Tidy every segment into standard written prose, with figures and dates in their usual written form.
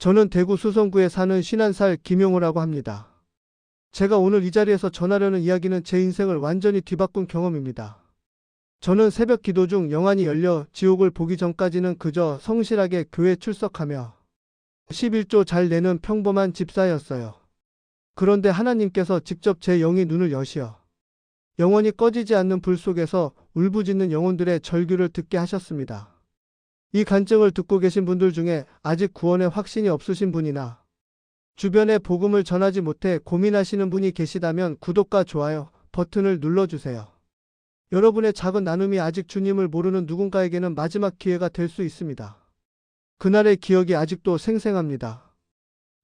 저는 대구 수성구에 사는 51살 김용호라고 합니다. 제가 오늘 이 자리에서 전하려는 이야기는 제 인생을 완전히 뒤바꾼 경험입니다. 저는 새벽 기도 중 영안이 열려 지옥을 보기 전까지는 그저 성실하게 교회 출석하며 11조 잘 내는 평범한 집사였어요. 그런데 하나님께서 직접 제 영의 눈을 여시어 영원히 꺼지지 않는 불 속에서 울부짖는 영혼들의 절규를 듣게 하셨습니다. 이 간증을 듣고 계신 분들 중에 아직 구원에 확신이 없으신 분이나 주변에 복음을 전하지 못해 고민하시는 분이 계시다면 구독과 좋아요 버튼을 눌러주세요. 여러분의 작은 나눔이 아직 주님을 모르는 누군가에게는 마지막 기회가 될 수 있습니다. 그날의 기억이 아직도 생생합니다.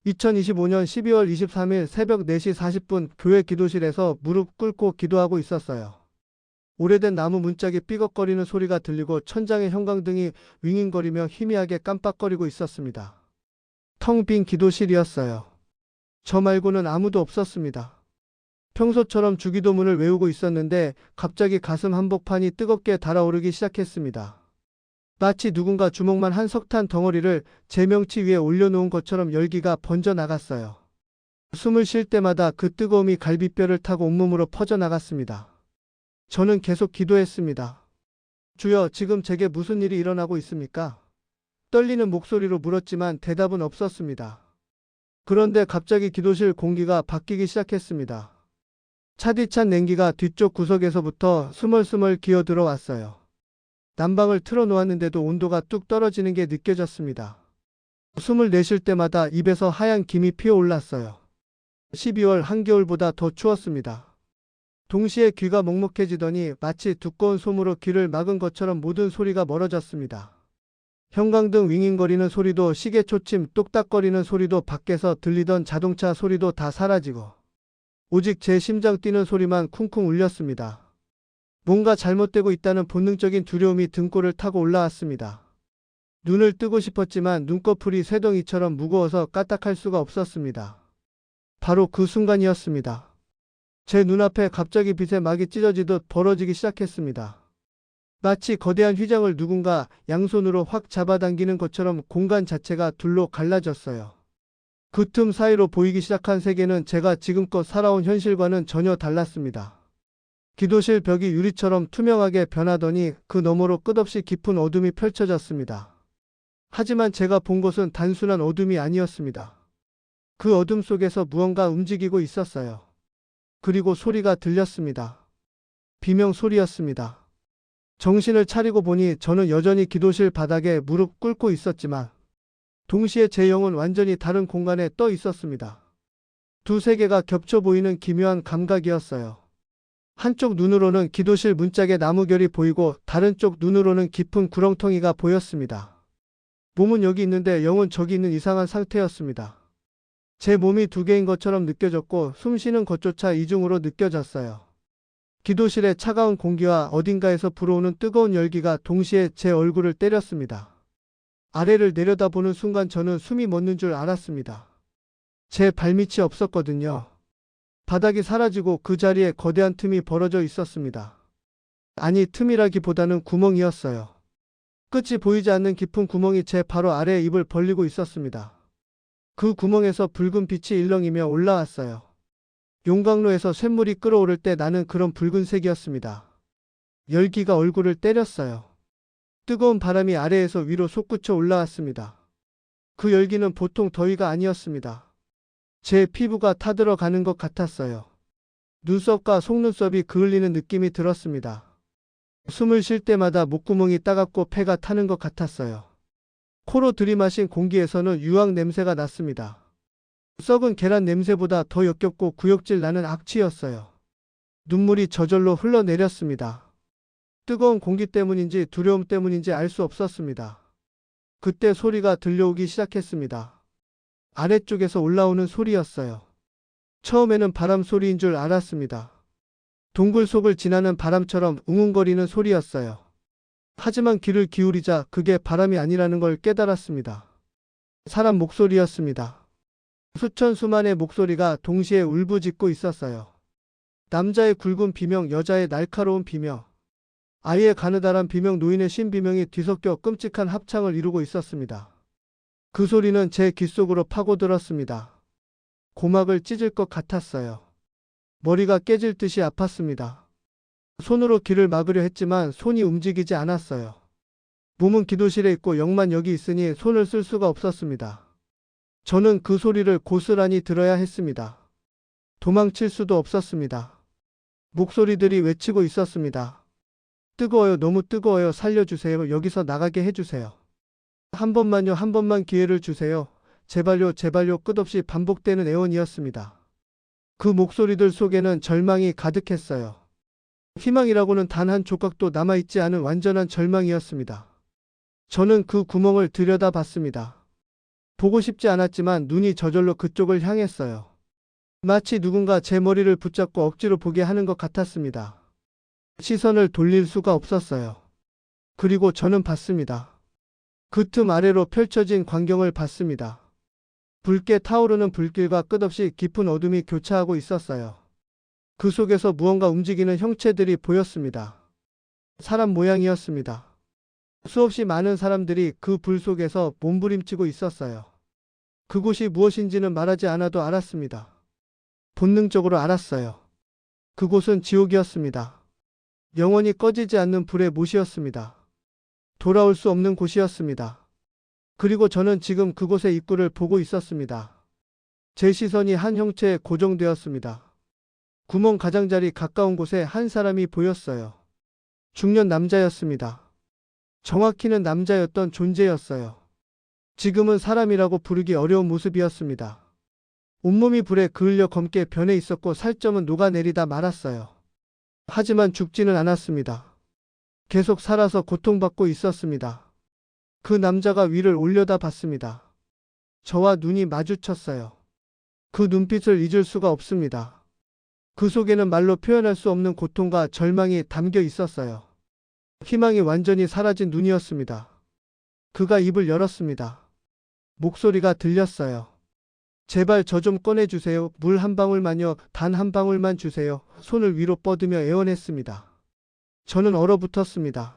2025년 12월 23일 새벽 4시 40분 교회 기도실에서 무릎 꿇고 기도하고 있었어요. 오래된 나무 문짝이 삐걱거리는 소리가 들리고 천장의 형광등이 윙윙거리며 희미하게 깜빡거리고 있었습니다. 텅 빈 기도실이었어요. 저 말고는 아무도 없었습니다. 평소처럼 주기도문을 외우고 있었는데 갑자기 가슴 한복판이 뜨겁게 달아오르기 시작했습니다. 마치 누군가 주먹만 한 석탄 덩어리를 제 명치 위에 올려놓은 것처럼 열기가 번져나갔어요. 숨을 쉴 때마다 그 뜨거움이 갈비뼈를 타고 온몸으로 퍼져나갔습니다. 저는 계속 기도했습니다. 주여, 지금 제게 무슨 일이 일어나고 있습니까? 떨리는 목소리로 물었지만 대답은 없었습니다. 그런데 갑자기 기도실 공기가 바뀌기 시작했습니다. 차디찬 냉기가 뒤쪽 구석에서부터 스멀스멀 기어 들어왔어요. 난방을 틀어놓았는데도 온도가 뚝 떨어지는 게 느껴졌습니다. 숨을 내쉴 때마다 입에서 하얀 김이 피어올랐어요. 12월 한겨울보다 더 추웠습니다. 동시에 귀가 먹먹해지더니 마치 두꺼운 솜으로 귀를 막은 것처럼 모든 소리가 멀어졌습니다. 형광등 윙윙거리는 소리도 시계 초침 똑딱거리는 소리도 밖에서 들리던 자동차 소리도 다 사라지고 오직 제 심장 뛰는 소리만 쿵쿵 울렸습니다. 뭔가 잘못되고 있다는 본능적인 두려움이 등골을 타고 올라왔습니다. 눈을 뜨고 싶었지만 눈꺼풀이 쇠덩이처럼 무거워서 까딱할 수가 없었습니다. 바로 그 순간이었습니다. 제 눈앞에 갑자기 빛의 막이 찢어지듯 벌어지기 시작했습니다. 마치 거대한 휘장을 누군가 양손으로 확 잡아당기는 것처럼 공간 자체가 둘로 갈라졌어요. 그 틈 사이로 보이기 시작한 세계는 제가 지금껏 살아온 현실과는 전혀 달랐습니다. 기도실 벽이 유리처럼 투명하게 변하더니 그 너머로 끝없이 깊은 어둠이 펼쳐졌습니다. 하지만 제가 본 것은 단순한 어둠이 아니었습니다. 그 어둠 속에서 무언가 움직이고 있었어요. 그리고 소리가 들렸습니다. 비명 소리였습니다. 정신을 차리고 보니 저는 여전히 기도실 바닥에 무릎 꿇고 있었지만 동시에 제 영은 완전히 다른 공간에 떠 있었습니다. 두 세계가 겹쳐 보이는 기묘한 감각이었어요. 한쪽 눈으로는 기도실 문짝의 나무결이 보이고 다른 쪽 눈으로는 깊은 구렁텅이가 보였습니다. 몸은 여기 있는데 영은 저기 있는 이상한 상태였습니다. 제 몸이 두 개인 것처럼 느껴졌고 숨쉬는 것조차 이중으로 느껴졌어요. 기도실의 차가운 공기와 어딘가에서 불어오는 뜨거운 열기가 동시에 제 얼굴을 때렸습니다. 아래를 내려다보는 순간 저는 숨이 멎는 줄 알았습니다. 제 발밑이 없었거든요. 바닥이 사라지고 그 자리에 거대한 틈이 벌어져 있었습니다. 아니, 틈이라기보다는 구멍이었어요. 끝이 보이지 않는 깊은 구멍이 제 바로 아래에 입을 벌리고 있었습니다. 그 구멍에서 붉은 빛이 일렁이며 올라왔어요. 용광로에서 쇳물이 끓어오를 때 나는 그런 붉은색이었습니다. 열기가 얼굴을 때렸어요. 뜨거운 바람이 아래에서 위로 솟구쳐 올라왔습니다. 그 열기는 보통 더위가 아니었습니다. 제 피부가 타들어가는 것 같았어요. 눈썹과 속눈썹이 그을리는 느낌이 들었습니다. 숨을 쉴 때마다 목구멍이 따갑고 폐가 타는 것 같았어요. 코로 들이마신 공기에서는 유황 냄새가 났습니다. 썩은 계란 냄새보다 더 역겹고 구역질 나는 악취였어요. 눈물이 저절로 흘러내렸습니다. 뜨거운 공기 때문인지 두려움 때문인지 알 수 없었습니다. 그때 소리가 들려오기 시작했습니다. 아래쪽에서 올라오는 소리였어요. 처음에는 바람 소리인 줄 알았습니다. 동굴 속을 지나는 바람처럼 웅웅거리는 소리였어요. 하지만 귀를 기울이자 그게 바람이 아니라는 걸 깨달았습니다. 사람 목소리였습니다. 수천 수만의 목소리가 동시에 울부짖고 있었어요. 남자의 굵은 비명, 여자의 날카로운 비명, 아이의 가느다란 비명, 노인의 신비명이 뒤섞여 끔찍한 합창을 이루고 있었습니다. 그 소리는 제 귓속으로 파고들었습니다. 고막을 찢을 것 같았어요. 머리가 깨질 듯이 아팠습니다. 손으로 귀를 막으려 했지만 손이 움직이지 않았어요. 몸은 기도실에 있고 영만 여기 있으니 손을 쓸 수가 없었습니다. 저는 그 소리를 고스란히 들어야 했습니다. 도망칠 수도 없었습니다. 목소리들이 외치고 있었습니다. 뜨거워요. 너무 뜨거워요. 살려주세요. 여기서 나가게 해주세요. 한 번만요. 한 번만 기회를 주세요. 제발요. 제발요. 끝없이 반복되는 애원이었습니다. 그 목소리들 속에는 절망이 가득했어요. 희망이라고는 단 한 조각도 남아있지 않은 완전한 절망이었습니다. 저는 그 구멍을 들여다봤습니다. 보고 싶지 않았지만 눈이 저절로 그쪽을 향했어요. 마치 누군가 제 머리를 붙잡고 억지로 보게 하는 것 같았습니다. 시선을 돌릴 수가 없었어요. 그리고 저는 봤습니다. 그 틈 아래로 펼쳐진 광경을 봤습니다. 붉게 타오르는 불길과 끝없이 깊은 어둠이 교차하고 있었어요. 그 속에서 무언가 움직이는 형체들이 보였습니다. 사람 모양이었습니다. 수없이 많은 사람들이 그 불 속에서 몸부림치고 있었어요. 그곳이 무엇인지는 말하지 않아도 알았습니다. 본능적으로 알았어요. 그곳은 지옥이었습니다. 영원히 꺼지지 않는 불의 못이었습니다. 돌아올 수 없는 곳이었습니다. 그리고 저는 지금 그곳의 입구를 보고 있었습니다. 제 시선이 한 형체에 고정되었습니다. 구멍 가장자리 가까운 곳에 한 사람이 보였어요. 중년 남자였습니다. 정확히는 남자였던 존재였어요. 지금은 사람이라고 부르기 어려운 모습이었습니다. 온몸이 불에 그을려 검게 변해 있었고 살점은 녹아내리다 말았어요. 하지만 죽지는 않았습니다. 계속 살아서 고통받고 있었습니다. 그 남자가 위를 올려다봤습니다. 저와 눈이 마주쳤어요. 그 눈빛을 잊을 수가 없습니다. 그 속에는 말로 표현할 수 없는 고통과 절망이 담겨 있었어요. 희망이 완전히 사라진 눈이었습니다. 그가 입을 열었습니다. 목소리가 들렸어요. 제발 저 좀 꺼내주세요. 물 한 방울만요. 단 한 방울만 주세요. 손을 위로 뻗으며 애원했습니다. 저는 얼어붙었습니다.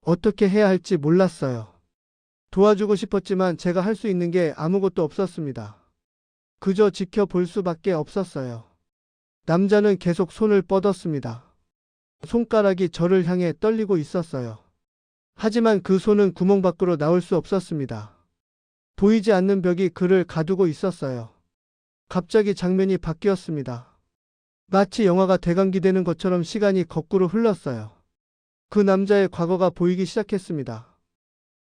어떻게 해야 할지 몰랐어요. 도와주고 싶었지만 제가 할 수 있는 게 아무것도 없었습니다. 그저 지켜볼 수밖에 없었어요. 남자는 계속 손을 뻗었습니다. 손가락이 저를 향해 떨리고 있었어요. 하지만 그 손은 구멍 밖으로 나올 수 없었습니다. 보이지 않는 벽이 그를 가두고 있었어요. 갑자기 장면이 바뀌었습니다. 마치 영화가 대강기되는 것처럼 시간이 거꾸로 흘렀어요. 그 남자의 과거가 보이기 시작했습니다.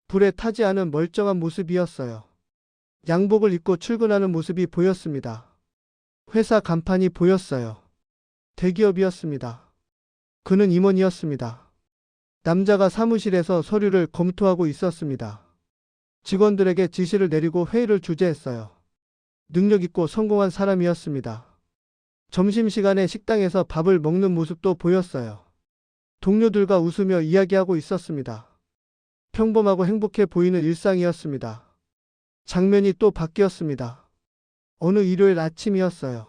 불에 타지 않은 멀쩡한 모습이었어요. 양복을 입고 출근하는 모습이 보였습니다. 회사 간판이 보였어요. 대기업이었습니다. 그는 임원이었습니다. 남자가 사무실에서 서류를 검토하고 있었습니다. 직원들에게 지시를 내리고 회의를 주재했어요. 능력 있고 성공한 사람이었습니다. 점심시간에 식당에서 밥을 먹는 모습도 보였어요. 동료들과 웃으며 이야기하고 있었습니다. 평범하고 행복해 보이는 일상이었습니다. 장면이 또 바뀌었습니다. 어느 일요일 아침이었어요.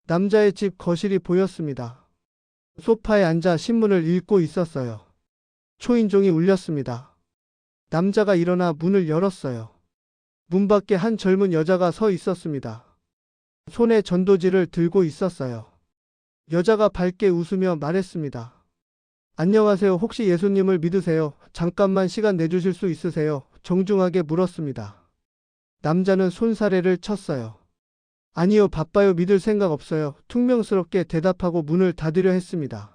남자의 집 거실이 보였습니다. 소파에 앉아 신문을 읽고 있었어요. 초인종이 울렸습니다. 남자가 일어나 문을 열었어요. 문 밖에 한 젊은 여자가 서 있었습니다. 손에 전도지를 들고 있었어요. 여자가 밝게 웃으며 말했습니다. 안녕하세요. 혹시 예수님을 믿으세요? 잠깐만 시간 내주실 수 있으세요? 정중하게 물었습니다. 남자는 손사래를 쳤어요. 아니요, 바빠요. 믿을 생각 없어요. 퉁명스럽게 대답하고 문을 닫으려 했습니다.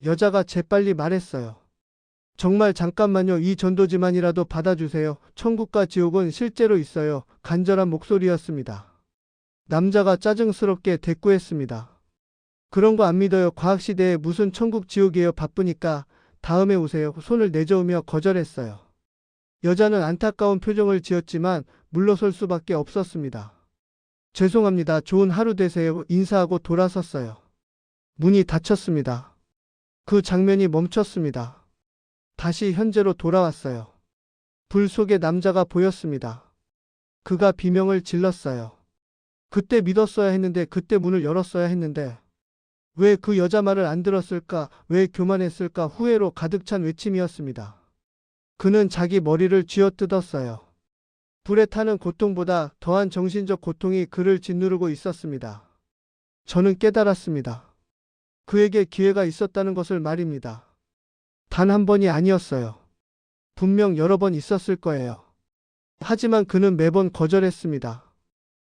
여자가 재빨리 말했어요. 정말 잠깐만요. 이 전도지만이라도 받아주세요. 천국과 지옥은 실제로 있어요. 간절한 목소리였습니다. 남자가 짜증스럽게 대꾸했습니다. 그런 거 안 믿어요. 과학시대에 무슨 천국 지옥이에요. 바쁘니까 다음에 오세요. 손을 내저으며 거절했어요. 여자는 안타까운 표정을 지었지만 물러설 수밖에 없었습니다. 죄송합니다. 좋은 하루 되세요. 인사하고 돌아섰어요. 문이 닫혔습니다. 그 장면이 멈췄습니다. 다시 현재로 돌아왔어요. 불 속에 남자가 보였습니다. 그가 비명을 질렀어요. 그때 믿었어야 했는데, 그때 문을 열었어야 했는데, 왜 그 여자 말을 안 들었을까? 왜 교만했을까? 후회로 가득 찬 외침이었습니다. 그는 자기 머리를 쥐어뜯었어요. 불에 타는 고통보다 더한 정신적 고통이 그를 짓누르고 있었습니다. 저는 깨달았습니다. 그에게 기회가 있었다는 것을 말입니다. 단 한 번이 아니었어요. 분명 여러 번 있었을 거예요. 하지만 그는 매번 거절했습니다.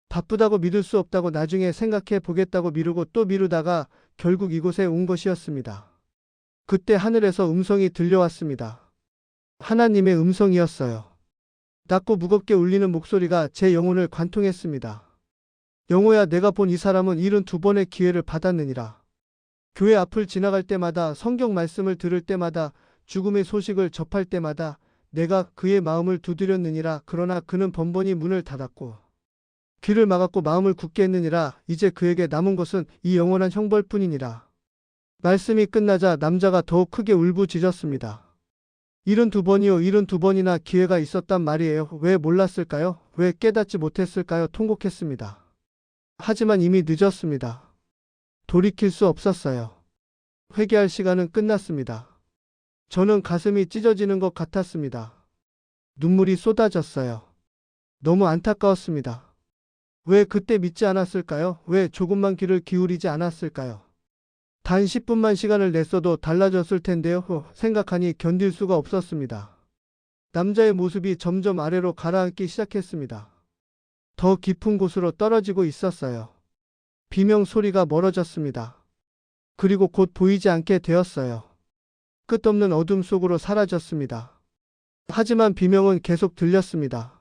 바쁘다고 믿을 수 없다고 나중에 생각해 보겠다고 미루고 또 미루다가 결국 이곳에 온 것이었습니다. 그때 하늘에서 음성이 들려왔습니다. 하나님의 음성이었어요. 낮고 무겁게 울리는 목소리가 제 영혼을 관통했습니다. 영호야, 내가 본 이 사람은 72번의 기회를 받았느니라. 교회 앞을 지나갈 때마다, 성경 말씀을 들을 때마다, 죽음의 소식을 접할 때마다 내가 그의 마음을 두드렸느니라. 그러나 그는 번번이 문을 닫았고 귀를 막았고 마음을 굳게 했느니라. 이제 그에게 남은 것은 이 영원한 형벌뿐이니라. 말씀이 끝나자 남자가 더욱 크게 울부짖었습니다. 72번이요, 72번이나 기회가 있었단 말이에요. 왜 몰랐을까요? 왜 깨닫지 못했을까요? 통곡했습니다. 하지만 이미 늦었습니다. 돌이킬 수 없었어요. 회개할 시간은 끝났습니다. 저는 가슴이 찢어지는 것 같았습니다. 눈물이 쏟아졌어요. 너무 안타까웠습니다. 왜 그때 믿지 않았을까요? 왜 조금만 귀를 기울이지 않았을까요? 단 10분만 시간을 냈어도 달라졌을 텐데요. 생각하니 견딜 수가 없었습니다. 남자의 모습이 점점 아래로 가라앉기 시작했습니다. 더 깊은 곳으로 떨어지고 있었어요. 비명 소리가 멀어졌습니다. 그리고 곧 보이지 않게 되었어요. 끝없는 어둠 속으로 사라졌습니다. 하지만 비명은 계속 들렸습니다.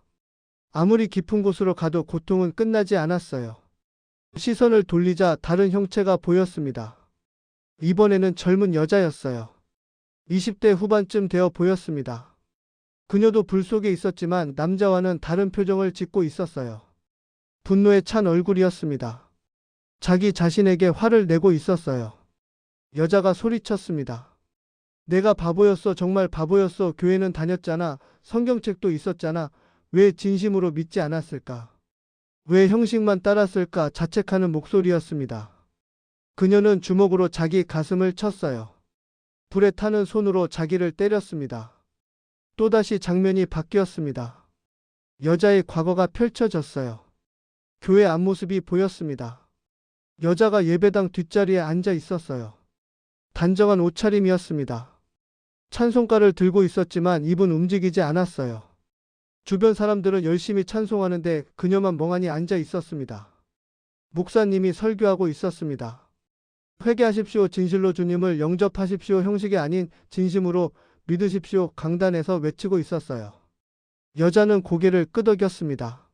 아무리 깊은 곳으로 가도 고통은 끝나지 않았어요. 시선을 돌리자 다른 형체가 보였습니다. 이번에는 젊은 여자였어요. 20대 후반쯤 되어 보였습니다. 그녀도 불 속에 있었지만 남자와는 다른 표정을 짓고 있었어요. 분노에 찬 얼굴이었습니다. 자기 자신에게 화를 내고 있었어요. 여자가 소리쳤습니다. 내가 바보였어. 정말 바보였어. 교회는 다녔잖아. 성경책도 있었잖아. 왜 진심으로 믿지 않았을까? 왜 형식만 따랐을까? 자책하는 목소리였습니다. 그녀는 주먹으로 자기 가슴을 쳤어요. 불에 타는 손으로 자기를 때렸습니다. 또다시 장면이 바뀌었습니다. 여자의 과거가 펼쳐졌어요. 교회 앞모습이 보였습니다. 여자가 예배당 뒷자리에 앉아 있었어요. 단정한 옷차림이었습니다. 찬송가를 들고 있었지만 입은 움직이지 않았어요. 주변 사람들은 열심히 찬송하는데 그녀만 멍하니 앉아 있었습니다. 목사님이 설교하고 있었습니다. 회개하십시오. 진실로 주님을 영접하십시오. 형식이 아닌 진심으로 믿으십시오. 강단에서 외치고 있었어요. 여자는 고개를 끄덕였습니다.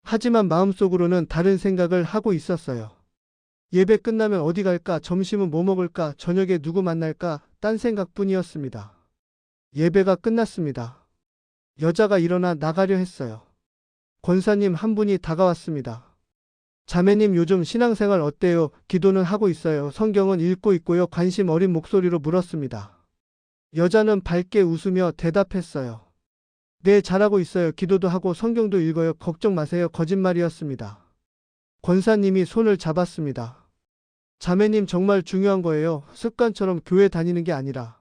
하지만 마음속으로는 다른 생각을 하고 있었어요. 예배 끝나면 어디 갈까? 점심은 뭐 먹을까? 저녁에 누구 만날까? 딴 생각뿐이었습니다. 예배가 끝났습니다. 여자가 일어나 나가려 했어요. 권사님 한 분이 다가왔습니다. 자매님, 요즘 신앙생활 어때요? 기도는 하고 있어요. 성경은 읽고 있고요. 관심 어린 목소리로 물었습니다. 여자는 밝게 웃으며 대답했어요. 네, 잘하고 있어요. 기도도 하고 성경도 읽어요. 걱정 마세요. 거짓말이었습니다. 권사님이 손을 잡았습니다. 자매님, 정말 중요한 거예요. 습관처럼 교회 다니는 게 아니라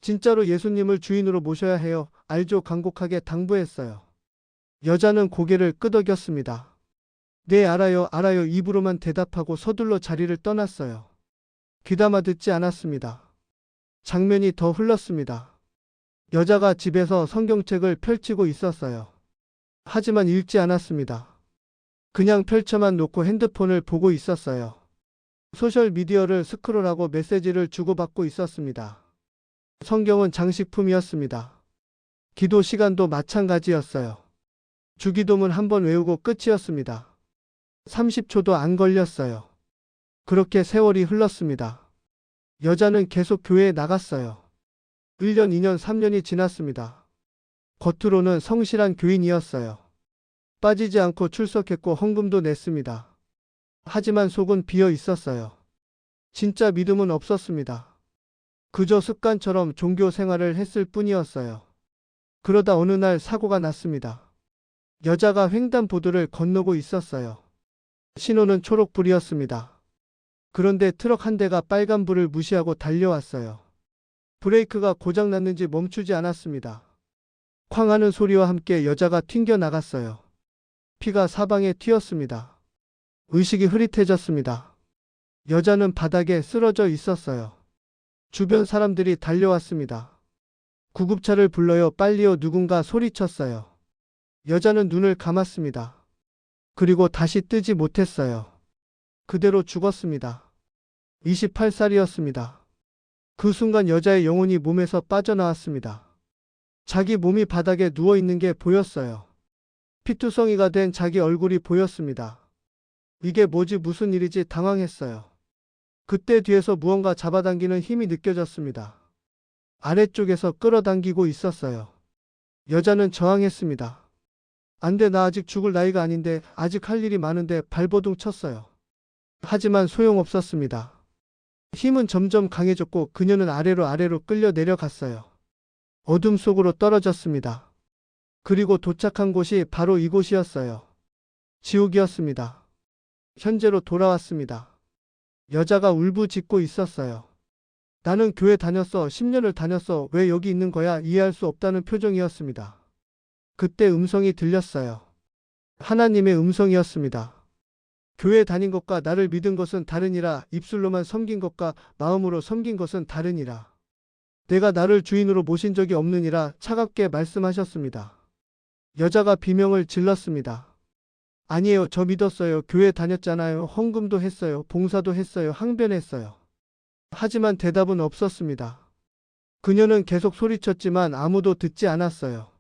진짜로 예수님을 주인으로 모셔야 해요. 알죠? 간곡하게 당부했어요. 여자는 고개를 끄덕였습니다. 네, 알아요, 알아요. 입으로만 대답하고 서둘러 자리를 떠났어요. 귀담아 듣지 않았습니다. 장면이 더 흘렀습니다. 여자가 집에서 성경책을 펼치고 있었어요. 하지만 읽지 않았습니다. 그냥 펼쳐만 놓고 핸드폰을 보고 있었어요. 소셜미디어를 스크롤하고 메시지를 주고받고 있었습니다. 성경은 장식품이었습니다. 기도 시간도 마찬가지였어요. 주기도문 한 번 외우고 끝이었습니다. 30초도 안 걸렸어요. 그렇게 세월이 흘렀습니다. 여자는 계속 교회에 나갔어요. 1년, 2년, 3년이 지났습니다. 겉으로는 성실한 교인이었어요. 빠지지 않고 출석했고 헌금도 냈습니다. 하지만 속은 비어 있었어요. 진짜 믿음은 없었습니다. 그저 습관처럼 종교 생활을 했을 뿐이었어요. 그러다 어느 날 사고가 났습니다. 여자가 횡단보도를 건너고 있었어요. 신호는 초록불이었습니다. 그런데 트럭 한 대가 빨간불을 무시하고 달려왔어요. 브레이크가 고장났는지 멈추지 않았습니다. 쾅 하는 소리와 함께 여자가 튕겨 나갔어요. 피가 사방에 튀었습니다. 의식이 흐릿해졌습니다. 여자는 바닥에 쓰러져 있었어요. 주변 사람들이 달려왔습니다. 구급차를 불러요. 빨리요. 누군가 소리쳤어요. 여자는 눈을 감았습니다. 그리고 다시 뜨지 못했어요. 그대로 죽었습니다. 28살이었습니다. 그 순간 여자의 영혼이 몸에서 빠져나왔습니다. 자기 몸이 바닥에 누워 있는 게 보였어요. 피투성이가 된 자기 얼굴이 보였습니다. 이게 뭐지? 무슨 일이지? 당황했어요. 그때 뒤에서 무언가 잡아당기는 힘이 느껴졌습니다. 아래쪽에서 끌어당기고 있었어요. 여자는 저항했습니다. 안 돼, 나 아직 죽을 나이가 아닌데, 아직 할 일이 많은데 발버둥 쳤어요. 하지만 소용없었습니다. 힘은 점점 강해졌고 그녀는 아래로 끌려 내려갔어요. 어둠 속으로 떨어졌습니다. 그리고 도착한 곳이 바로 이곳이었어요. 지옥이었습니다. 현재로 돌아왔습니다. 여자가 울부짖고 있었어요. 나는 교회 다녔어. 10년을 다녔어. 왜 여기 있는 거야? 이해할 수 없다는 표정이었습니다. 그때 음성이 들렸어요. 하나님의 음성이었습니다. 교회 다닌 것과 나를 믿은 것은 다르니라. 입술로만 섬긴 것과 마음으로 섬긴 것은 다르니라. 내가 나를 주인으로 모신 적이 없느니라. 차갑게 말씀하셨습니다. 여자가 비명을 질렀습니다. 아니에요. 저 믿었어요. 교회 다녔잖아요. 헌금도 했어요. 봉사도 했어요. 항변했어요. 하지만 대답은 없었습니다. 그녀는 계속 소리쳤지만 아무도 듣지 않았어요.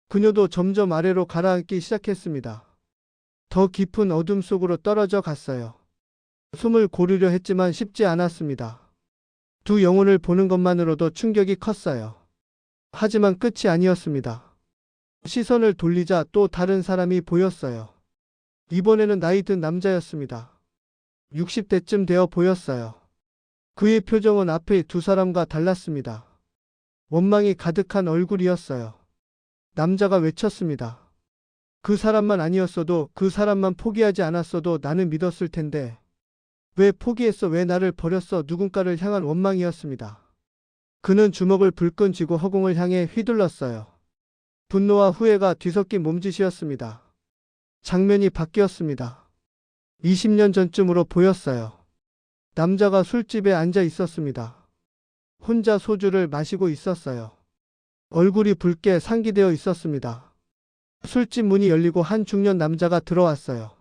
그녀도 점점 아래로 가라앉기 시작했습니다. 더 깊은 어둠 속으로 떨어져 갔어요. 숨을 고르려 했지만 쉽지 않았습니다. 두 영혼을 보는 것만으로도 충격이 컸어요. 하지만 끝이 아니었습니다. 시선을 돌리자 또 다른 사람이 보였어요. 이번에는 나이 든 남자였습니다. 60대쯤 되어 보였어요. 그의 표정은 앞의 두 사람과 달랐습니다. 원망이 가득한 얼굴이었어요. 남자가 외쳤습니다. 그 사람만 아니었어도, 그 사람만 포기하지 않았어도 나는 믿었을 텐데. 왜 포기했어? 왜 나를 버렸어? 누군가를 향한 원망이었습니다. 그는 주먹을 불끈 쥐고 허공을 향해 휘둘렀어요. 분노와 후회가 뒤섞인 몸짓이었습니다. 장면이 바뀌었습니다. 20년 전쯤으로 보였어요. 남자가 술집에 앉아 있었습니다. 혼자 소주를 마시고 있었어요. 얼굴이 붉게 상기되어 있었습니다. 술집 문이 열리고 한 중년 남자가 들어왔어요.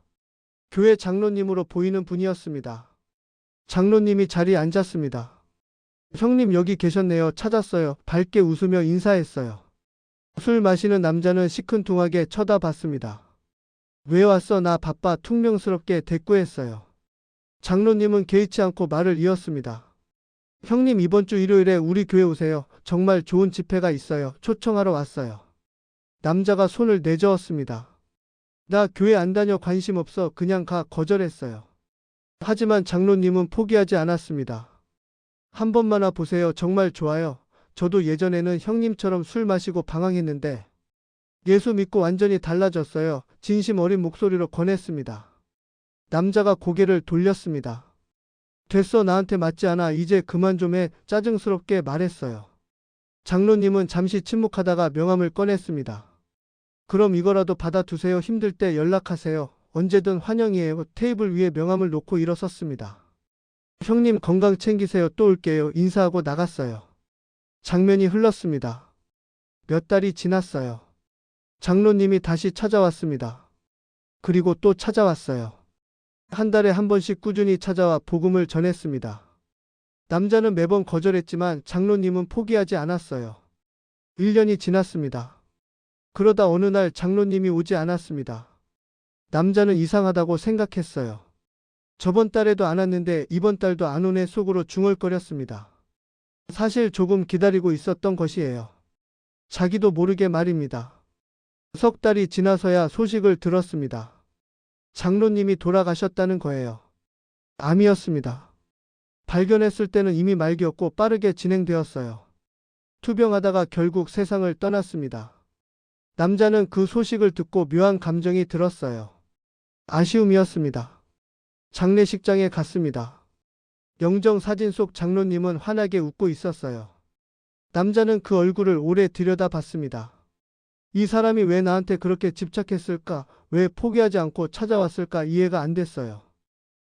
교회 장로님으로 보이는 분이었습니다. 장로님이 자리에 앉았습니다. 형님 여기 계셨네요. 찾았어요. 밝게 웃으며 인사했어요. 술 마시는 남자는 시큰둥하게 쳐다봤습니다. 왜 왔어? 나 바빠. 퉁명스럽게 대꾸했어요. 장로님은 개의치 않고 말을 이었습니다. 형님 이번 주 일요일에 우리 교회 오세요. 정말 좋은 집회가 있어요. 초청하러 왔어요. 남자가 손을 내저었습니다. 나 교회 안 다녀. 관심 없어. 그냥 가. 거절했어요. 하지만 장로님은 포기하지 않았습니다. 한 번만 와 보세요. 정말 좋아요. 저도 예전에는 형님처럼 술 마시고 방황했는데 예수 믿고 완전히 달라졌어요. 진심 어린 목소리로 권했습니다. 남자가 고개를 돌렸습니다. 됐어. 나한테 맞지 않아. 이제 그만 좀 해. 짜증스럽게 말했어요. 장로님은 잠시 침묵하다가 명함을 꺼냈습니다. 그럼 이거라도 받아두세요. 힘들 때 연락하세요. 언제든 환영이에요. 테이블 위에 명함을 놓고 일어섰습니다. 형님 건강 챙기세요. 또 올게요. 인사하고 나갔어요. 장면이 흘렀습니다. 몇 달이 지났어요. 장로님이 다시 찾아왔습니다. 그리고 또 찾아왔어요. 한 달에 한 번씩 꾸준히 찾아와 복음을 전했습니다. 남자는 매번 거절했지만 장로님은 포기하지 않았어요. 1년이 지났습니다. 그러다 어느 날 장로님이 오지 않았습니다. 남자는 이상하다고 생각했어요. 저번 달에도 안 왔는데 이번 달도 안 오네. 속으로 중얼거렸습니다. 사실 조금 기다리고 있었던 것이에요. 자기도 모르게 말입니다. 석 달이 지나서야 소식을 들었습니다. 장로님이 돌아가셨다는 거예요. 암이었습니다. 발견했을 때는 이미 말기였고 빠르게 진행되었어요. 투병하다가 결국 세상을 떠났습니다. 남자는 그 소식을 듣고 묘한 감정이 들었어요. 아쉬움이었습니다. 장례식장에 갔습니다. 영정 사진 속 장로님은 환하게 웃고 있었어요. 남자는 그 얼굴을 오래 들여다봤습니다. 이 사람이 왜 나한테 그렇게 집착했을까? 왜 포기하지 않고 찾아왔을까? 이해가 안 됐어요.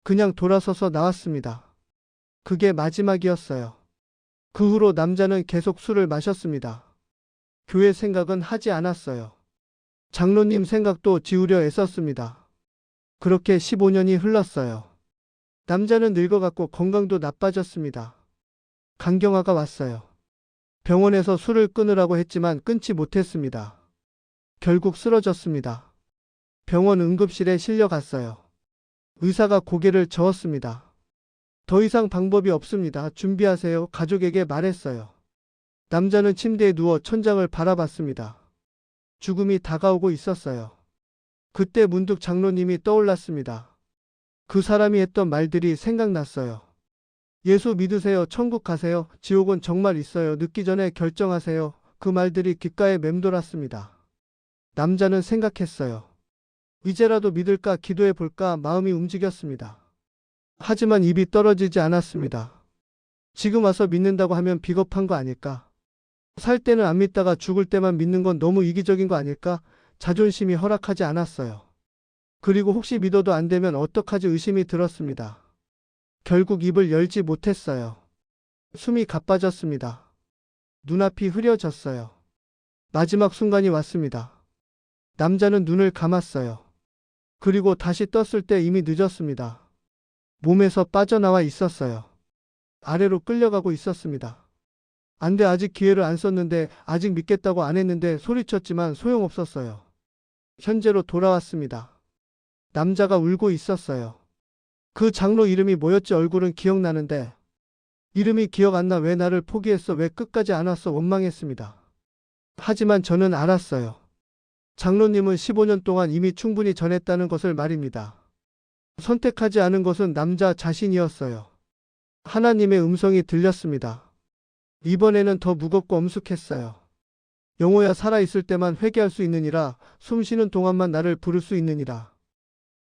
그냥 돌아서서 나왔습니다. 그게 마지막이었어요. 그 후로 남자는 계속 술을 마셨습니다. 교회 생각은 하지 않았어요. 장로님 생각도 지우려 애썼습니다. 그렇게 15년이 흘렀어요. 남자는 늙어갔고 건강도 나빠졌습니다. 간경화가 왔어요. 병원에서 술을 끊으라고 했지만 끊지 못했습니다. 결국 쓰러졌습니다. 병원 응급실에 실려갔어요. 의사가 고개를 저었습니다. 더 이상 방법이 없습니다. 준비하세요. 가족에게 말했어요. 남자는 침대에 누워 천장을 바라봤습니다. 죽음이 다가오고 있었어요. 그때 문득 장로님이 떠올랐습니다. 그 사람이 했던 말들이 생각났어요. 예수 믿으세요. 천국 가세요. 지옥은 정말 있어요. 늦기 전에 결정하세요. 그 말들이 귓가에 맴돌았습니다. 남자는 생각했어요. 이제라도 믿을까 기도해 볼까 마음이 움직였습니다. 하지만 입이 떨어지지 않았습니다. 지금 와서 믿는다고 하면 비겁한 거 아닐까? 살 때는 안 믿다가 죽을 때만 믿는 건 너무 이기적인 거 아닐까? 자존심이 허락하지 않았어요. 그리고 혹시 믿어도 안 되면 어떡하지 의심이 들었습니다. 결국 입을 열지 못했어요. 숨이 가빠졌습니다. 눈앞이 흐려졌어요. 마지막 순간이 왔습니다. 남자는 눈을 감았어요. 그리고 다시 떴을 때 이미 늦었습니다. 몸에서 빠져나와 있었어요. 아래로 끌려가고 있었습니다. 안 돼, 아직 기회를 안 썼는데, 아직 믿겠다고 안 했는데 소리쳤지만 소용없었어요. 현재로 돌아왔습니다. 남자가 울고 있었어요. 그 장로 이름이 뭐였지? 얼굴은 기억나는데 이름이 기억 안 나. 왜 나를 포기했어? 왜 끝까지 안 왔어? 원망했습니다. 하지만 저는 알았어요. 장로님은 15년 동안 이미 충분히 전했다는 것을 말입니다. 선택하지 않은 것은 남자 자신이었어요. 하나님의 음성이 들렸습니다. 이번에는 더 무겁고 엄숙했어요. 영호야, 살아있을 때만 회개할 수 있느니라. 숨 쉬는 동안만 나를 부를 수 있느니라.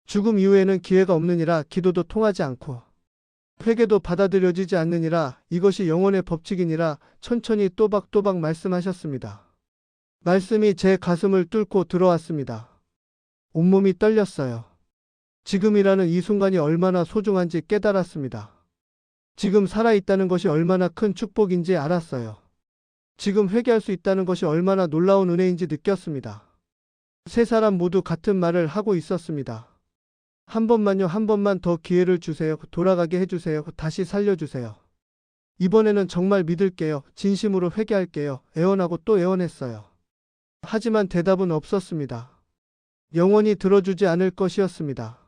죽음 이후에는 기회가 없느니라. 기도도 통하지 않고 회개도 받아들여지지 않느니라. 이것이 영혼의 법칙이니라. 천천히 또박또박 말씀하셨습니다. 말씀이 제 가슴을 뚫고 들어왔습니다. 온몸이 떨렸어요. 지금이라는 이 순간이 얼마나 소중한지 깨달았습니다. 지금 살아있다는 것이 얼마나 큰 축복인지 알았어요. 지금 회개할 수 있다는 것이 얼마나 놀라운 은혜인지 느꼈습니다. 세 사람 모두 같은 말을 하고 있었습니다. 한 번만요, 한 번만 더 기회를 주세요. 돌아가게 해주세요. 다시 살려주세요. 이번에는 정말 믿을게요. 진심으로 회개할게요. 애원하고 또 애원했어요. 하지만 대답은 없었습니다. 영원히 들어주지 않을 것이었습니다.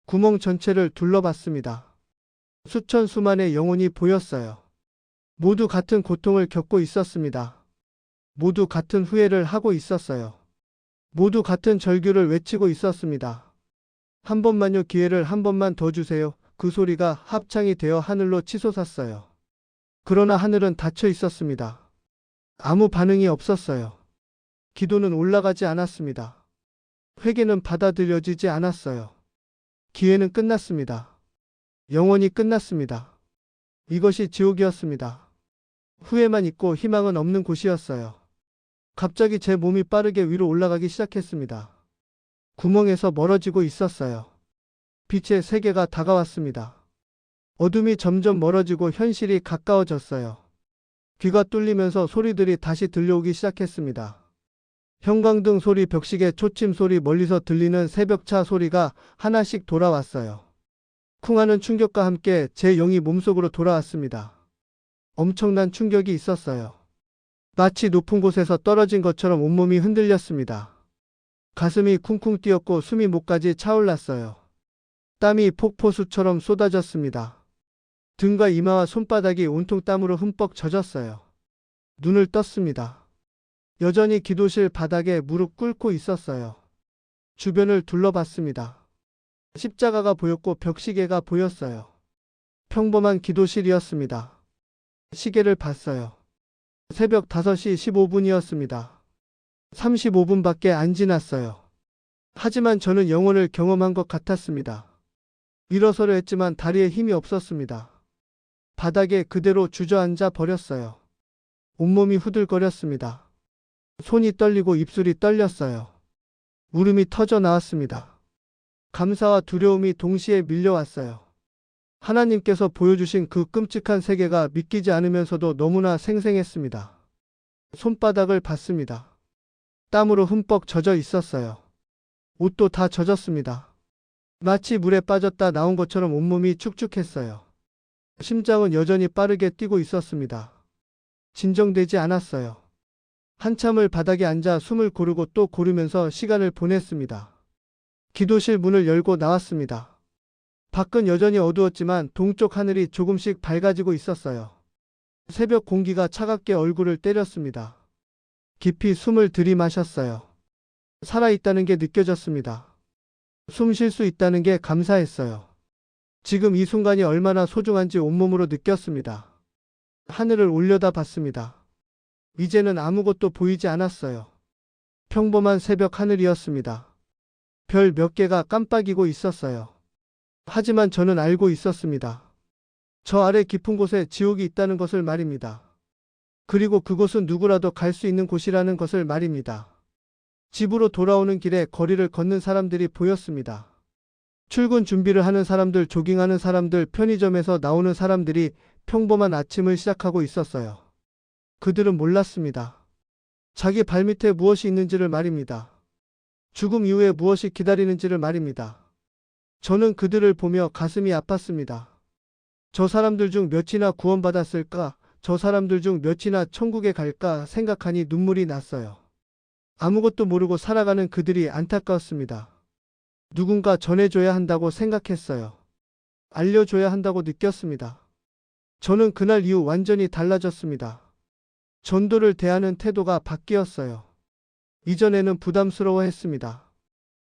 구멍 전체를 둘러봤습니다. 수천 수만의 영혼이 보였어요. 모두 같은 고통을 겪고 있었습니다. 모두 같은 후회를 하고 있었어요. 모두 같은 절규를 외치고 있었습니다. 한 번만요, 기회를 한 번만 더 주세요. 그 소리가 합창이 되어 하늘로 치솟았어요. 그러나 하늘은 닫혀 있었습니다. 아무 반응이 없었어요. 기도는 올라가지 않았습니다. 회개는 받아들여지지 않았어요. 기회는 끝났습니다. 영원히 끝났습니다. 이것이 지옥이었습니다. 후회만 있고 희망은 없는 곳이었어요. 갑자기 제 몸이 빠르게 위로 올라가기 시작했습니다. 구멍에서 멀어지고 있었어요. 빛의 세계가 다가왔습니다. 어둠이 점점 멀어지고 현실이 가까워졌어요. 귀가 뚫리면서 소리들이 다시 들려오기 시작했습니다. 형광등 소리, 벽시계 초침 소리, 멀리서 들리는 새벽차 소리가 하나씩 돌아왔어요. 쿵하는 충격과 함께 제 영이 몸속으로 돌아왔습니다. 엄청난 충격이 있었어요. 마치 높은 곳에서 떨어진 것처럼 온몸이 흔들렸습니다. 가슴이 쿵쿵 뛰었고 숨이 목까지 차올랐어요. 땀이 폭포수처럼 쏟아졌습니다. 등과 이마와 손바닥이 온통 땀으로 흠뻑 젖었어요. 눈을 떴습니다. 여전히 기도실 바닥에 무릎 꿇고 있었어요. 주변을 둘러봤습니다. 십자가가 보였고 벽시계가 보였어요. 평범한 기도실이었습니다. 시계를 봤어요. 새벽 5시 15분이었습니다. 35분밖에 안 지났어요. 하지만 저는 영혼을 경험한 것 같았습니다. 일어서려 했지만 다리에 힘이 없었습니다. 바닥에 그대로 주저앉아 버렸어요. 온몸이 후들거렸습니다. 손이 떨리고 입술이 떨렸어요. 울음이 터져 나왔습니다. 감사와 두려움이 동시에 밀려왔어요. 하나님께서 보여주신 그 끔찍한 세계가 믿기지 않으면서도 너무나 생생했습니다. 손바닥을 봤습니다. 땀으로 흠뻑 젖어 있었어요. 옷도 다 젖었습니다. 마치 물에 빠졌다 나온 것처럼 온몸이 축축했어요. 심장은 여전히 빠르게 뛰고 있었습니다. 진정되지 않았어요. 한참을 바닥에 앉아 숨을 고르고 또 고르면서 시간을 보냈습니다. 기도실 문을 열고 나왔습니다. 밖은 여전히 어두웠지만 동쪽 하늘이 조금씩 밝아지고 있었어요. 새벽 공기가 차갑게 얼굴을 때렸습니다. 깊이 숨을 들이마셨어요. 살아있다는 게 느껴졌습니다. 숨 쉴 수 있다는 게 감사했어요. 지금 이 순간이 얼마나 소중한지 온몸으로 느꼈습니다. 하늘을 올려다봤습니다. 이제는 아무것도 보이지 않았어요. 평범한 새벽 하늘이었습니다. 별 몇 개가 깜빡이고 있었어요. 하지만 저는 알고 있었습니다. 저 아래 깊은 곳에 지옥이 있다는 것을 말입니다. 그리고 그곳은 누구라도 갈 수 있는 곳이라는 것을 말입니다. 집으로 돌아오는 길에 거리를 걷는 사람들이 보였습니다. 출근 준비를 하는 사람들, 조깅하는 사람들, 편의점에서 나오는 사람들이 평범한 아침을 시작하고 있었어요. 그들은 몰랐습니다. 자기 발밑에 무엇이 있는지를 말입니다. 죽음 이후에 무엇이 기다리는지를 말입니다. 저는 그들을 보며 가슴이 아팠습니다. 저 사람들 중 몇이나 구원받았을까? 저 사람들 중 몇이나 천국에 갈까 생각하니 눈물이 났어요. 아무것도 모르고 살아가는 그들이 안타까웠습니다. 누군가 전해줘야 한다고 생각했어요. 알려줘야 한다고 느꼈습니다. 저는 그날 이후 완전히 달라졌습니다. 전도를 대하는 태도가 바뀌었어요. 이전에는 부담스러워했습니다.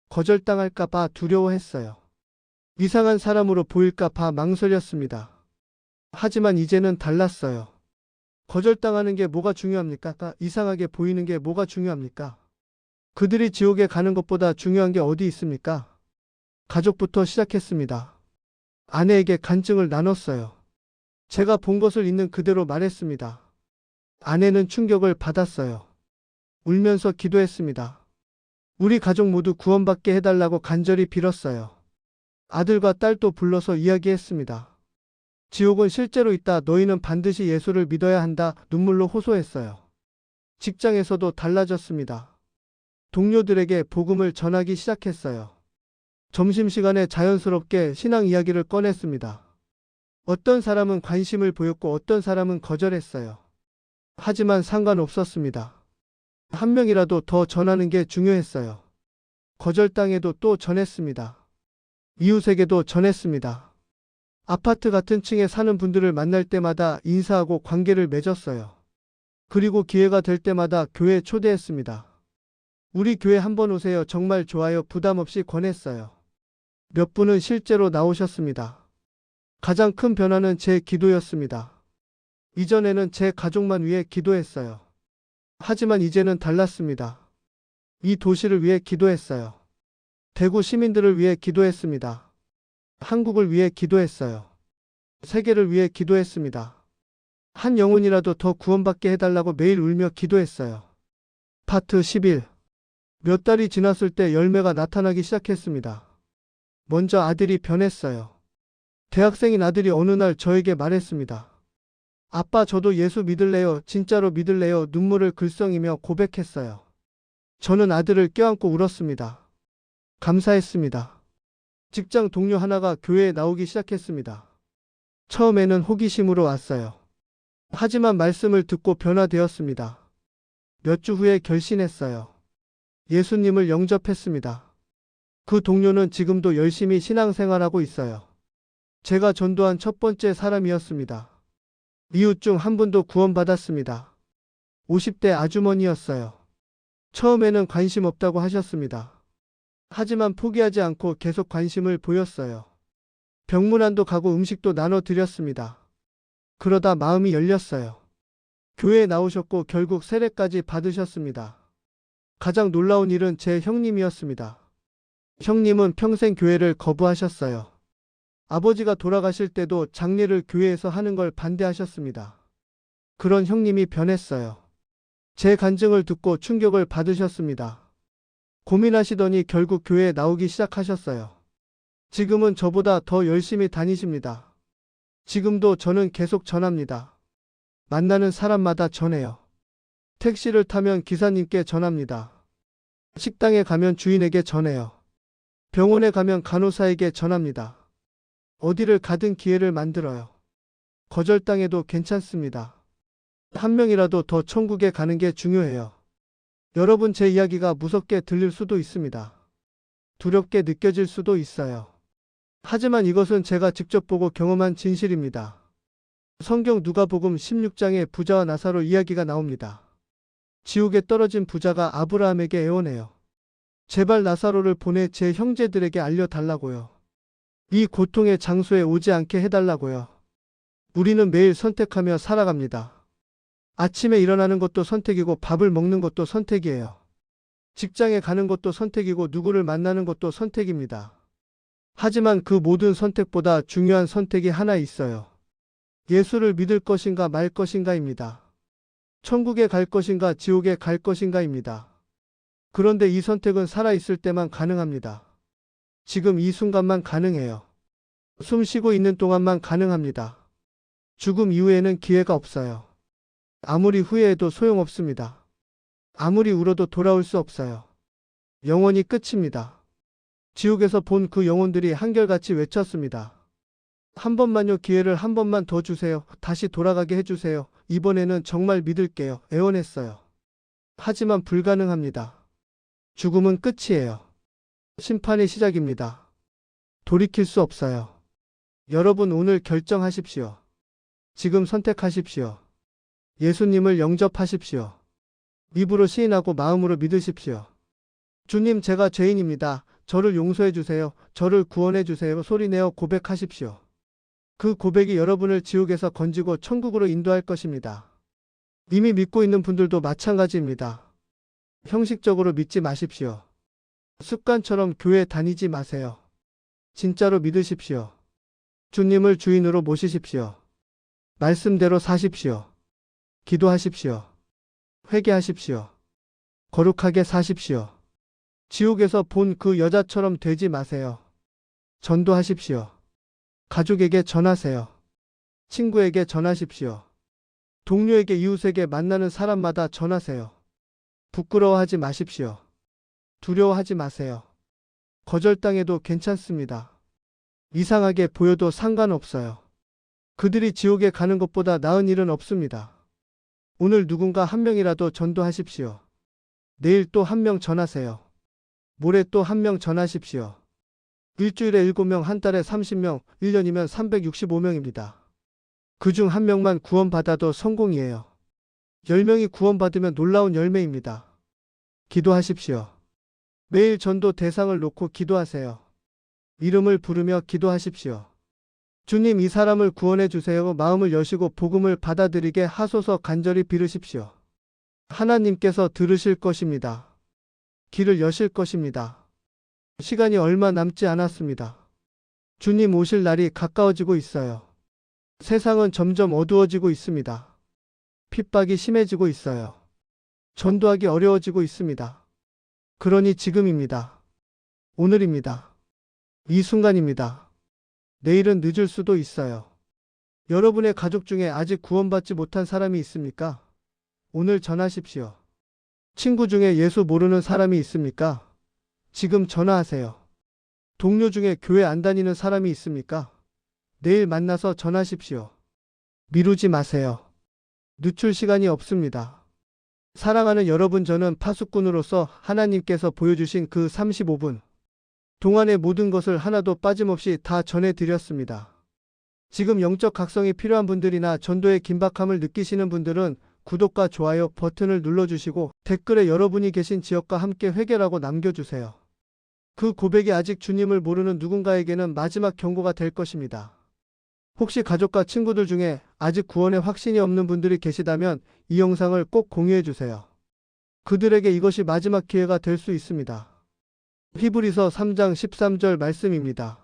거절당할까봐 두려워했어요. 이상한 사람으로 보일까봐 망설였습니다. 하지만 이제는 달랐어요. 거절당하는 게 뭐가 중요합니까? 이상하게 보이는 게 뭐가 중요합니까? 그들이 지옥에 가는 것보다 중요한 게 어디 있습니까? 가족부터 시작했습니다. 아내에게 간증을 나눴어요. 제가 본 것을 있는 그대로 말했습니다. 아내는 충격을 받았어요. 울면서 기도했습니다. 우리 가족 모두 구원받게 해달라고 간절히 빌었어요. 아들과 딸도 불러서 이야기했습니다. 지옥은 실제로 있다. 너희는 반드시 예수를 믿어야 한다. 눈물로 호소했어요. 직장에서도 달라졌습니다. 동료들에게 복음을 전하기 시작했어요. 점심시간에 자연스럽게 신앙 이야기를 꺼냈습니다. 어떤 사람은 관심을 보였고 어떤 사람은 거절했어요. 하지만 상관없었습니다. 한 명이라도 더 전하는 게 중요했어요. 거절당해도 또 전했습니다. 이웃에게도 전했습니다. 아파트 같은 층에 사는 분들을 만날 때마다 인사하고 관계를 맺었어요. 그리고 기회가 될 때마다 교회에 초대했습니다. 우리 교회 한번 오세요. 정말 좋아요. 부담 없이 권했어요. 몇 분은 실제로 나오셨습니다. 가장 큰 변화는 제 기도였습니다. 이전에는 제 가족만 위해 기도했어요. 하지만 이제는 달랐습니다. 이 도시를 위해 기도했어요. 대구 시민들을 위해 기도했습니다. 한국을 위해 기도했어요. 세계를 위해 기도했습니다. 한 영혼이라도 더 구원받게 해달라고 매일 울며 기도했어요. 파트 11. 몇 달이 지났을 때 열매가 나타나기 시작했습니다. 먼저 아들이 변했어요. 대학생인 아들이 어느 날 저에게 말했습니다. 아빠, 저도 예수 믿을래요. 진짜로 믿을래요. 눈물을 글썽이며 고백했어요. 저는 아들을 껴안고 울었습니다. 감사했습니다. 직장 동료 하나가 교회에 나오기 시작했습니다. 처음에는 호기심으로 왔어요. 하지만 말씀을 듣고 변화되었습니다. 몇 주 후에 결심했어요. 예수님을 영접했습니다. 그 동료는 지금도 열심히 신앙생활하고 있어요. 제가 전도한 첫 번째 사람이었습니다. 이웃 중 한 분도 구원받았습니다. 50대 아주머니였어요. 처음에는 관심 없다고 하셨습니다. 하지만 포기하지 않고 계속 관심을 보였어요. 병문안도 가고 음식도 나눠드렸습니다. 그러다 마음이 열렸어요. 교회에 나오셨고 결국 세례까지 받으셨습니다. 가장 놀라운 일은 제 형님이었습니다. 형님은 평생 교회를 거부하셨어요. 아버지가 돌아가실 때도 장례를 교회에서 하는 걸 반대하셨습니다. 그런 형님이 변했어요. 제 간증을 듣고 충격을 받으셨습니다. 고민하시더니 결국 교회에 나오기 시작하셨어요. 지금은 저보다 더 열심히 다니십니다. 지금도 저는 계속 전합니다. 만나는 사람마다 전해요. 택시를 타면 기사님께 전합니다. 식당에 가면 주인에게 전해요. 병원에 가면 간호사에게 전합니다. 어디를 가든 기회를 만들어요. 거절당해도 괜찮습니다. 한 명이라도 더 천국에 가는 게 중요해요. 여러분, 제 이야기가 무섭게 들릴 수도 있습니다. 두렵게 느껴질 수도 있어요. 하지만 이것은 제가 직접 보고 경험한 진실입니다. 성경 누가복음 16장에 부자와 나사로 이야기가 나옵니다. 지옥에 떨어진 부자가 아브라함에게 애원해요. 제발 나사로를 보내 제 형제들에게 알려달라고요. 이 고통의 장소에 오지 않게 해달라고요. 우리는 매일 선택하며 살아갑니다. 아침에 일어나는 것도 선택이고 밥을 먹는 것도 선택이에요. 직장에 가는 것도 선택이고 누구를 만나는 것도 선택입니다. 하지만 그 모든 선택보다 중요한 선택이 하나 있어요. 예수를 믿을 것인가 말 것인가입니다. 천국에 갈 것인가 지옥에 갈 것인가입니다. 그런데 이 선택은 살아있을 때만 가능합니다. 지금 이 순간만 가능해요. 숨 쉬고 있는 동안만 가능합니다. 죽음 이후에는 기회가 없어요. 아무리 후회해도 소용없습니다. 아무리 울어도 돌아올 수 없어요. 영원히 끝입니다. 지옥에서 본 그 영혼들이 한결같이 외쳤습니다. 한 번만요, 기회를 한 번만 더 주세요. 다시 돌아가게 해주세요. 이번에는 정말 믿을게요. 애원했어요. 하지만 불가능합니다. 죽음은 끝이에요. 심판의 시작입니다. 돌이킬 수 없어요. 여러분, 오늘 결정하십시오. 지금 선택하십시오. 예수님을 영접하십시오. 입으로 시인하고 마음으로 믿으십시오. 주님, 제가 죄인입니다. 저를 용서해 주세요. 저를 구원해 주세요. 소리내어 고백하십시오. 그 고백이 여러분을 지옥에서 건지고 천국으로 인도할 것입니다. 이미 믿고 있는 분들도 마찬가지입니다. 형식적으로 믿지 마십시오. 습관처럼 교회 다니지 마세요. 진짜로 믿으십시오. 주님을 주인으로 모시십시오. 말씀대로 사십시오. 기도하십시오. 회개하십시오. 거룩하게 사십시오. 지옥에서 본 그 여자처럼 되지 마세요. 전도하십시오. 가족에게 전하세요. 친구에게 전하십시오. 동료에게, 이웃에게, 만나는 사람마다 전하세요. 부끄러워하지 마십시오. 두려워하지 마세요. 거절당해도 괜찮습니다. 이상하게 보여도 상관없어요. 그들이 지옥에 가는 것보다 나은 일은 없습니다. 오늘 누군가 한 명이라도 전도하십시오. 내일 또 한 명 전하세요. 모레 또 한 명 전하십시오. 일주일에 7명, 한 달에 30명, 1년이면 365명입니다. 그중 한 명만 구원받아도 성공이에요. 10명이 구원받으면 놀라운 열매입니다. 기도하십시오. 매일 전도 대상을 놓고 기도하세요. 이름을 부르며 기도하십시오. 주님, 이 사람을 구원해 주세요. 마음을 여시고 복음을 받아들이게 하소서. 간절히 빌으십시오. 하나님께서 들으실 것입니다. 길을 여실 것입니다. 시간이 얼마 남지 않았습니다. 주님 오실 날이 가까워지고 있어요. 세상은 점점 어두워지고 있습니다. 핍박이 심해지고 있어요. 전도하기 어려워지고 있습니다. 그러니 지금입니다. 오늘입니다. 이 순간입니다. 내일은 늦을 수도 있어요. 여러분의 가족 중에 아직 구원받지 못한 사람이 있습니까? 오늘 전하십시오. 친구 중에 예수 모르는 사람이 있습니까? 지금 전화하세요. 동료 중에 교회 안 다니는 사람이 있습니까? 내일 만나서 전하십시오. 미루지 마세요. 늦출 시간이 없습니다. 사랑하는 여러분, 저는 파수꾼으로서 하나님께서 보여주신 그 35분 동안의 모든 것을 하나도 빠짐없이 다 전해드렸습니다. 지금 영적 각성이 필요한 분들이나 전도의 긴박함을 느끼시는 분들은 구독과 좋아요 버튼을 눌러주시고 댓글에 여러분이 계신 지역과 함께 회개라고 남겨주세요. 그 고백이 아직 주님을 모르는 누군가에게는 마지막 경고가 될 것입니다. 혹시 가족과 친구들 중에 아직 구원에 확신이 없는 분들이 계시다면 이 영상을 꼭 공유해 주세요. 그들에게 이것이 마지막 기회가 될 수 있습니다. 히브리서 3장 13절 말씀입니다.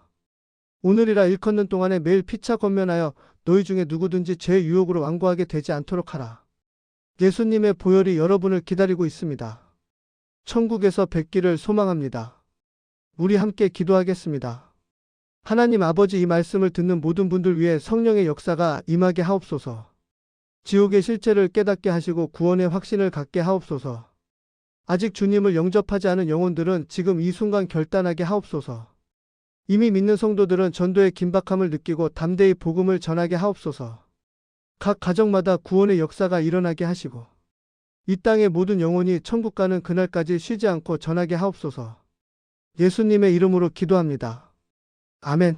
오늘이라 일컫는 동안에 매일 피차 권면하여 너희 중에 누구든지 죄의 유혹으로 완고하게 되지 않도록 하라. 예수님의 보혈이 여러분을 기다리고 있습니다. 천국에서 뵙기를 소망합니다. 우리 함께 기도하겠습니다. 하나님 아버지, 이 말씀을 듣는 모든 분들 위해 성령의 역사가 임하게 하옵소서. 지옥의 실체를 깨닫게 하시고 구원의 확신을 갖게 하옵소서. 아직 주님을 영접하지 않은 영혼들은 지금 이 순간 결단하게 하옵소서. 이미 믿는 성도들은 전도의 긴박함을 느끼고 담대히 복음을 전하게 하옵소서. 각 가정마다 구원의 역사가 일어나게 하시고 이 땅의 모든 영혼이 천국 가는 그날까지 쉬지 않고 전하게 하옵소서. 예수님의 이름으로 기도합니다. 아멘.